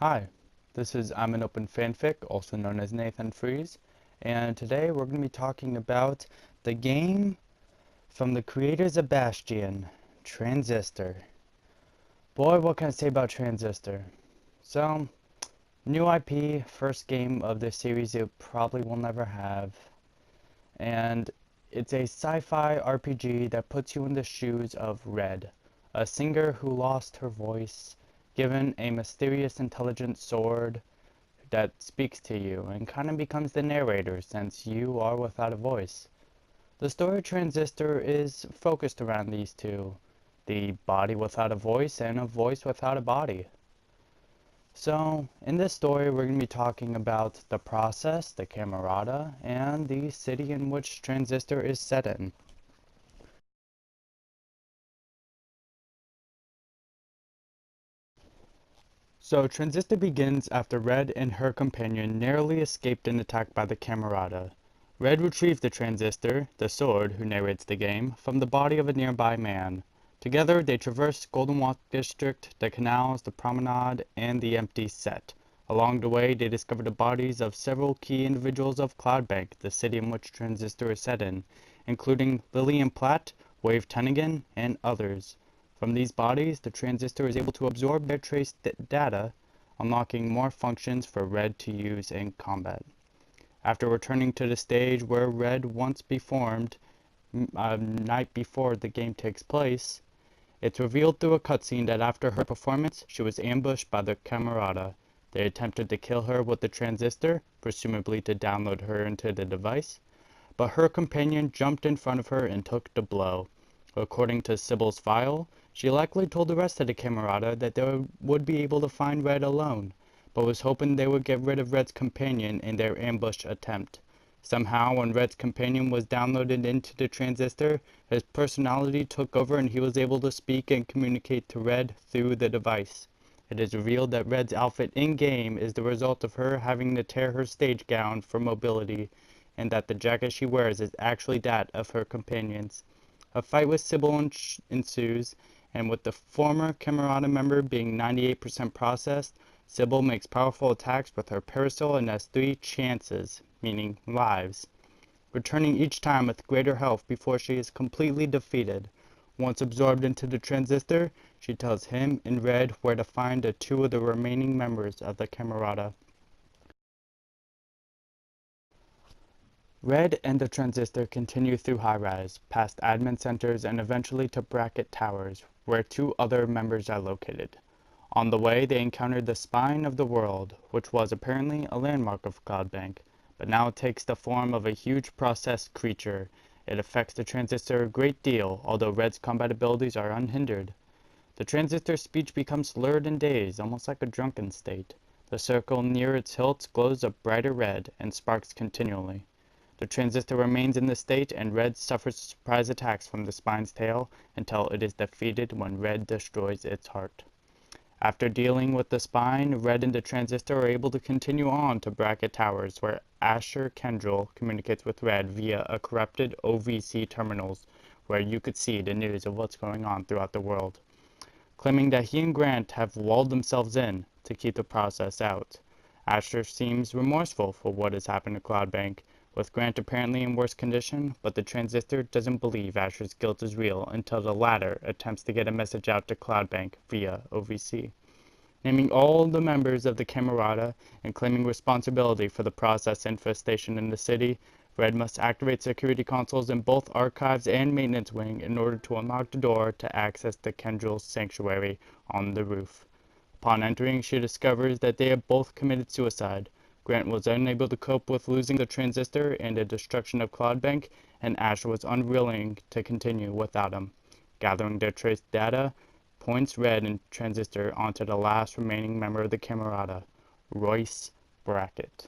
Hi, this is I'm an Open Fanfic, also known as Nathan Freeze, and today we're going to be talking about the game from the creators of Bastion, Transistor. Boy, what can I say about Transistor? So, new IP, first game of the series it probably will never have, and it's a sci-fi RPG that puts you in the shoes of Red, a singer who lost her voice, given a mysterious intelligent sword that speaks to you and kind of becomes the narrator since you are without a voice. The story Transistor is focused around these two, the body without a voice and a voice without a body. So, in this story, we're going to be talking about the process, the Camerata, and the city in which Transistor is set in. So, Transistor begins after Red and her companion narrowly escaped an attack by the Camerata. Red retrieved the Transistor, the sword, who narrates the game, from the body of a nearby man. Together, they traversed Golden Walk District, the canals, the promenade, and the empty set. Along the way, they discovered the bodies of several key individuals of Cloudbank, the city in which Transistor is set in, including Lillian Platt, Wave Tennigan, and others. From these bodies, the Transistor is able to absorb their trace data, unlocking more functions for Red to use in combat. After returning to the stage where Red once performed a night before the game takes place, it's revealed through a cutscene that after her performance, she was ambushed by the Camerata. They attempted to kill her with the Transistor, presumably to download her into the device, but her companion jumped in front of her and took the blow. According to Sybil's file, she likely told the rest of the Camerata that they would be able to find Red alone, but was hoping they would get rid of Red's companion in their ambush attempt. Somehow, when Red's companion was downloaded into the Transistor, his personality took over and he was able to speak and communicate to Red through the device. It is revealed that Red's outfit in-game is the result of her having to tear her stage gown for mobility, and that the jacket she wears is actually that of her companion's. A fight with Sybil ensues, and with the former Camerata member being 98% processed, Sybil makes powerful attacks with her parasol and has 3 chances, meaning lives, returning each time with greater health before she is completely defeated. Once absorbed into the Transistor, she tells him and Red where to find the 2 of the remaining members of the Camerata. Red and the Transistor continue through High Rise, past admin centers and eventually to Bracket Towers, where 2 other members are located. On the way, they encountered the Spine of the World, which was apparently a landmark of Cloudbank, but now it takes the form of a huge processed creature. It affects the Transistor a great deal, although Red's combat abilities are unhindered. The Transistor's speech becomes slurred and dazed, almost like a drunken state. The circle near its hilt glows a brighter red and sparks continually. The Transistor remains in this state, and Red suffers surprise attacks from the Spine's tail until it is defeated when Red destroys its heart. After dealing with the Spine, Red and the Transistor are able to continue on to Bracket Towers, where Asher Kendrill communicates with Red via a corrupted OVC terminals, where you could see the news of what's going on throughout the world, claiming that he and Grant have walled themselves in to keep the process out. Asher seems remorseful for what has happened to Cloudbank, with Grant apparently in worse condition, but the Transistor doesn't believe Asher's guilt is real until the latter attempts to get a message out to Cloudbank via OVC. Naming all the members of the Camerata and claiming responsibility for the process infestation in the city, Red must activate security consoles in both Archives and Maintenance Wing in order to unlock the door to access the Kendrill's sanctuary on the roof. Upon entering, she discovers that they have both committed suicide. Grant was unable to cope with losing the Transistor and the destruction of Cloudbank, and Asher was unwilling to continue without him. Gathering their trace data points Red and Transistor onto the last remaining member of the Camerata, Royce Brackett.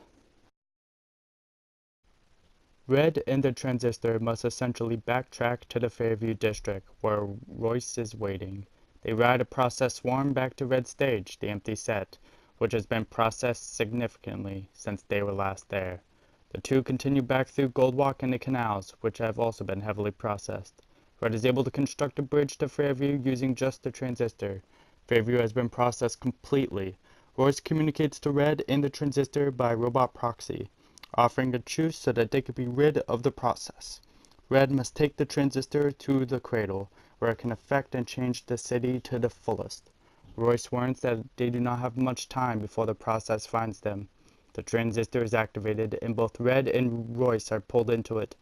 Red and the Transistor must essentially backtrack to the Fairview district, where Royce is waiting. They ride a process swarm back to Red Stage, the empty set, which has been processed significantly since they were last there. The 2 continue back through Goldwalk and the canals, which have also been heavily processed. Red is able to construct a bridge to Fairview using just the Transistor. Fairview has been processed completely. Royce communicates to Red and the Transistor by robot proxy, offering a truce so that they could be rid of the process. Red must take the Transistor to the cradle, where it can affect and change the city to the fullest. Royce warns that they do not have much time before the process finds them. The Transistor is activated, and both Red and Royce are pulled into it.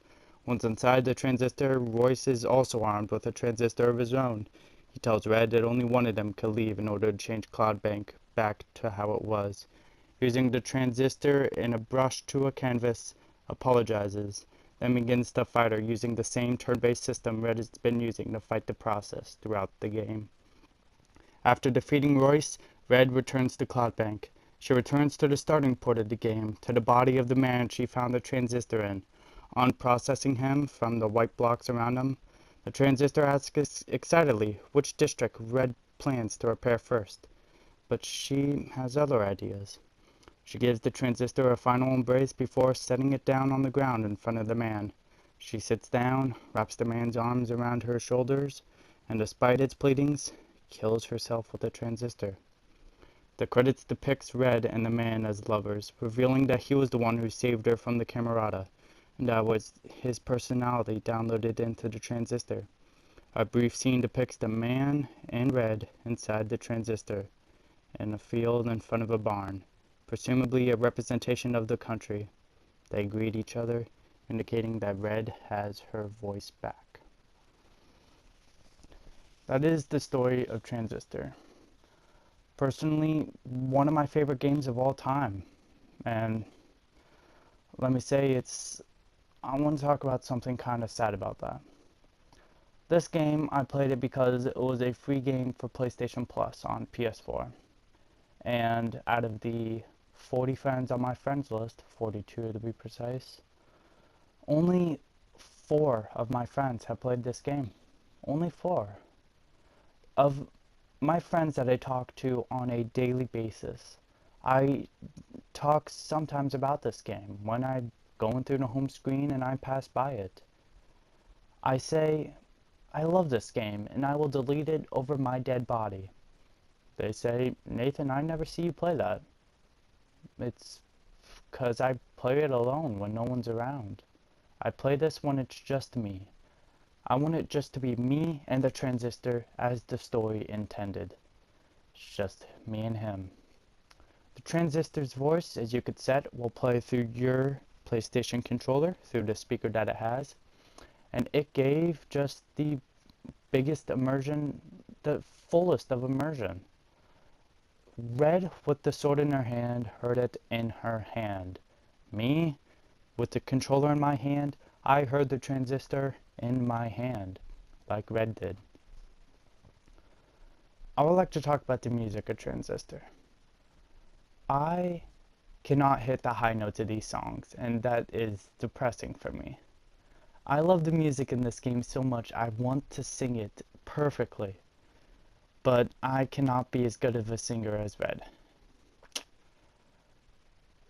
Once inside the Transistor, Royce is also armed with a transistor of his own. He tells Red that only one of them could leave in order to change Cloudbank back to how it was. Using the Transistor and a brush to a canvas, apologizes, then begins to fight her using the same turn-based system Red has been using to fight the process throughout the game. After defeating Royce, Red returns to Cloudbank. She returns to the starting port of the game, to the body of the man she found the Transistor in. Unprocessing him from the white blocks around him, the Transistor asks excitedly which district Red plans to repair first. But she has other ideas. She gives the Transistor a final embrace before setting it down on the ground in front of the man. She sits down, wraps the man's arms around her shoulders, and despite its pleadings, kills herself with the Transistor. The credits depicts Red and the man as lovers, revealing that he was the one who saved her from the Camerata, and that was his personality downloaded into the Transistor. A brief scene depicts the man and Red inside the Transistor, in a field in front of a barn, presumably a representation of the country. They greet each other, indicating that Red has her voice back. That is the story of Transistor. Personally, one of my favorite games of all time. And let me say, I want to talk about something kind of sad about that. This game, I played it because it was a free game for PlayStation Plus on PS4. And out of the 40 friends on my friends list, 42 to be precise, only 4 of my friends have played this game. Only 4. Of my friends that I talk to on a daily basis, I talk sometimes about this game when I'm going through the home screen and I pass by it. I say, I love this game and I will delete it over my dead body. They say, Nathan, I never see you play that. It's because I play it alone when no one's around. I play this when it's just me. I want it just to be me and the Transistor as the story intended. It's just me and him. The Transistor's voice, as you could set, will play through your PlayStation controller, through the speaker that it has. And it gave just the biggest immersion, the fullest of immersion. Red, with the sword in her hand, heard it in her hand. Me, with the controller in my hand, I heard the Transistor in my hand, like Red did. I would like to talk about the music of Transistor. I cannot hit the high notes of these songs, and that is depressing for me. I love the music in this game so much I want to sing it perfectly, but I cannot be as good of a singer as Red.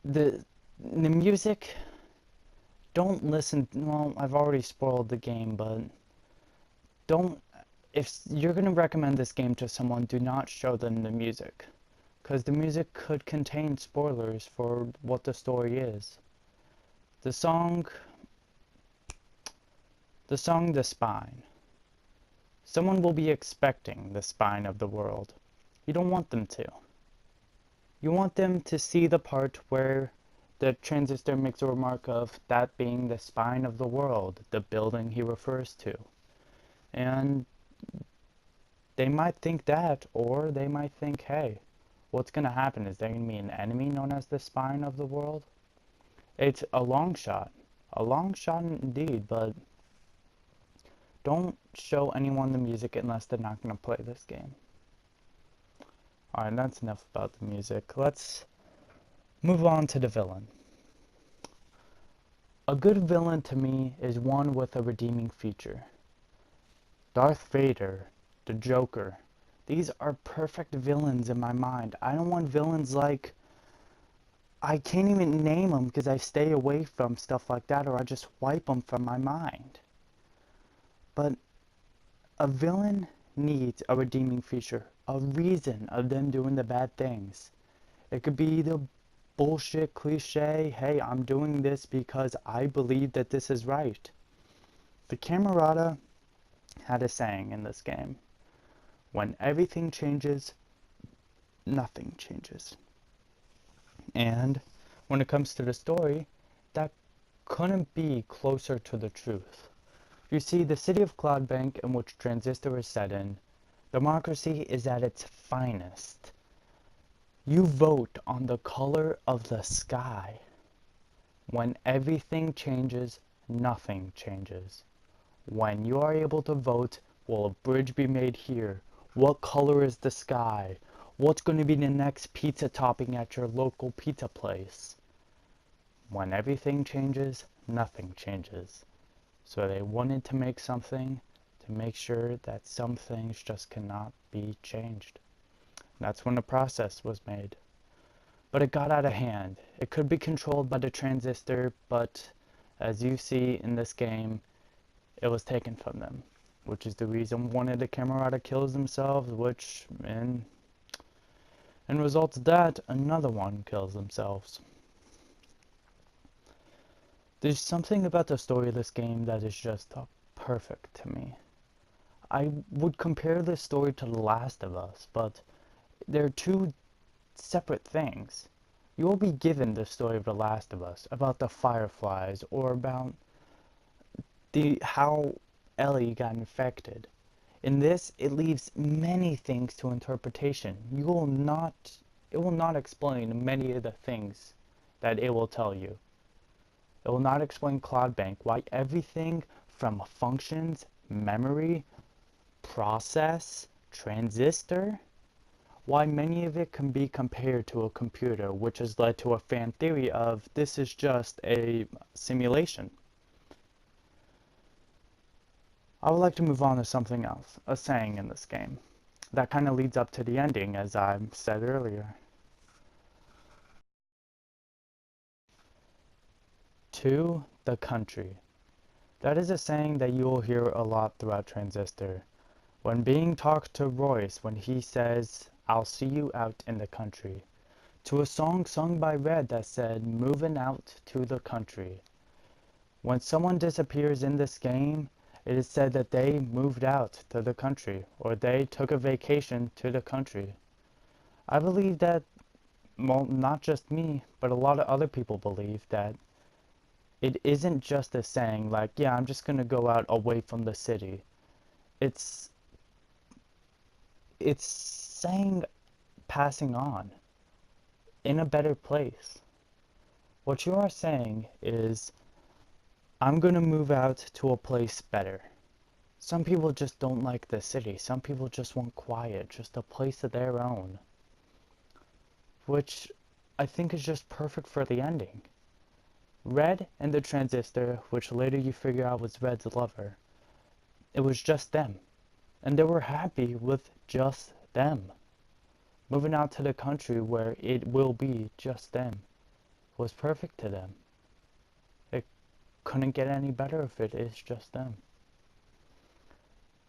The music, don't listen, well, I've already spoiled the game, but don't, if you're going to recommend this game to someone, do not show them the music, because the music could contain spoilers for what the story is. The song The Spine. Someone will be expecting the spine of the world. You don't want them to. You want them to see the part where the Transistor makes a remark of that being the spine of the world, the building he refers to. And they might think that, or they might think, hey, what's going to happen? Is there going to be an enemy known as the spine of the world? It's a long shot indeed, but don't show anyone the music unless they're not going to play this game. Alright, that's enough about the music. Let's move on to the villain. A good villain to me is one with a redeeming feature. Darth Vader, the Joker, these are perfect villains in my mind. I don't want villains like, I can't even name them because I stay away from stuff like that, or I just wipe them from my mind. But a villain needs a redeeming feature, a reason of them doing the bad things. It could be the bullshit cliche, hey, I'm doing this because I believe that this is right. The Camerata had a saying in this game: when everything changes, nothing changes. And when it comes to the story, that couldn't be closer to the truth. You see, the city of Cloudbank, in which Transistor is set in, democracy is at its finest. You vote on the color of the sky. When everything changes, nothing changes. When you are able to vote, will a bridge be made here? What color is the sky? What's going to be the next pizza topping at your local pizza place? When everything changes, nothing changes. So they wanted to make something to make sure that some things just cannot be changed. That's when the process was made. But it got out of hand. It could be controlled by the transistor, but as you see in this game, it was taken from them, which is the reason one of the Camerata kills themselves, which in results of that, another one kills themselves. There's something about the story of this game that is just perfect to me. I would compare this story to The Last of Us, but they're two separate things. You will be given the story of The Last of Us, about the fireflies, or about how Ellie got infected. In this, it leaves many things to interpretation. It will not explain many of the things that it will tell you. It will not explain Cloudbank, why everything from functions, memory, process, transistor, why many of it can be compared to a computer, which has led to a fan theory of this is just a simulation. I would like to move on to something else, a saying in this game. That kind of leads up to the ending, as I said earlier. To the country. That is a saying that you will hear a lot throughout Transistor. When being talked to Royce, when he says, I'll see you out in the country. To a song sung by Red that said, moving out to the country. When someone disappears in this game, it is said that they moved out to the country, or they took a vacation to the country. I believe that, well, not just me, but a lot of other people believe that it isn't just a saying like, yeah, I'm just gonna go out away from the city. It's saying passing on in a better place. What you are saying is, I'm gonna move out to a place better. Some people just don't like the city. Some people just want quiet, just a place of their own. Which I think is just perfect for the ending. Red and the Transistor, which later you figure out was Red's lover, it was just them. And they were happy with just them. Moving out to the country where it will be just them was perfect to them. It couldn't get any better if it is just them.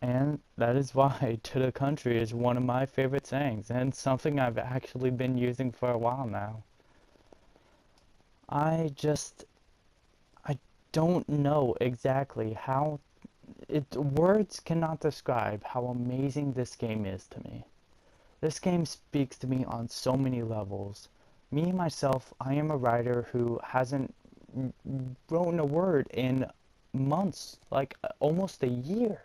And that is why to the country is one of my favorite sayings, and something I've actually been using for a while now. I don't know exactly how words cannot describe how amazing this game is to me. This game speaks to me on so many levels. Me, myself, I am a writer who hasn't written a word in months, like almost a year.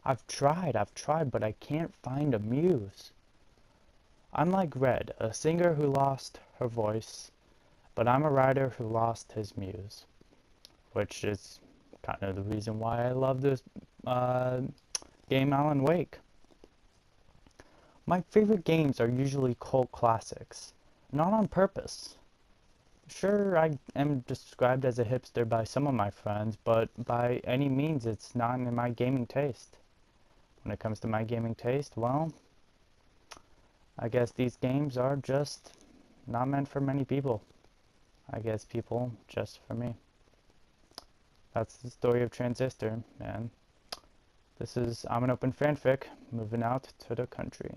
I've tried, but I can't find a muse. I'm like Red, a singer who lost her voice, but I'm a writer who lost his muse, which is kind of the reason why I love this game Alan Wake. My favorite games are usually cult classics, not on purpose. Sure, I am described as a hipster by some of my friends, but by any means it's not in my gaming taste. When it comes to my gaming taste, well, I guess these games are just not meant for many people. I guess people just for me. That's the story of Transistor, man. I'm an open fanfic, moving out to the country.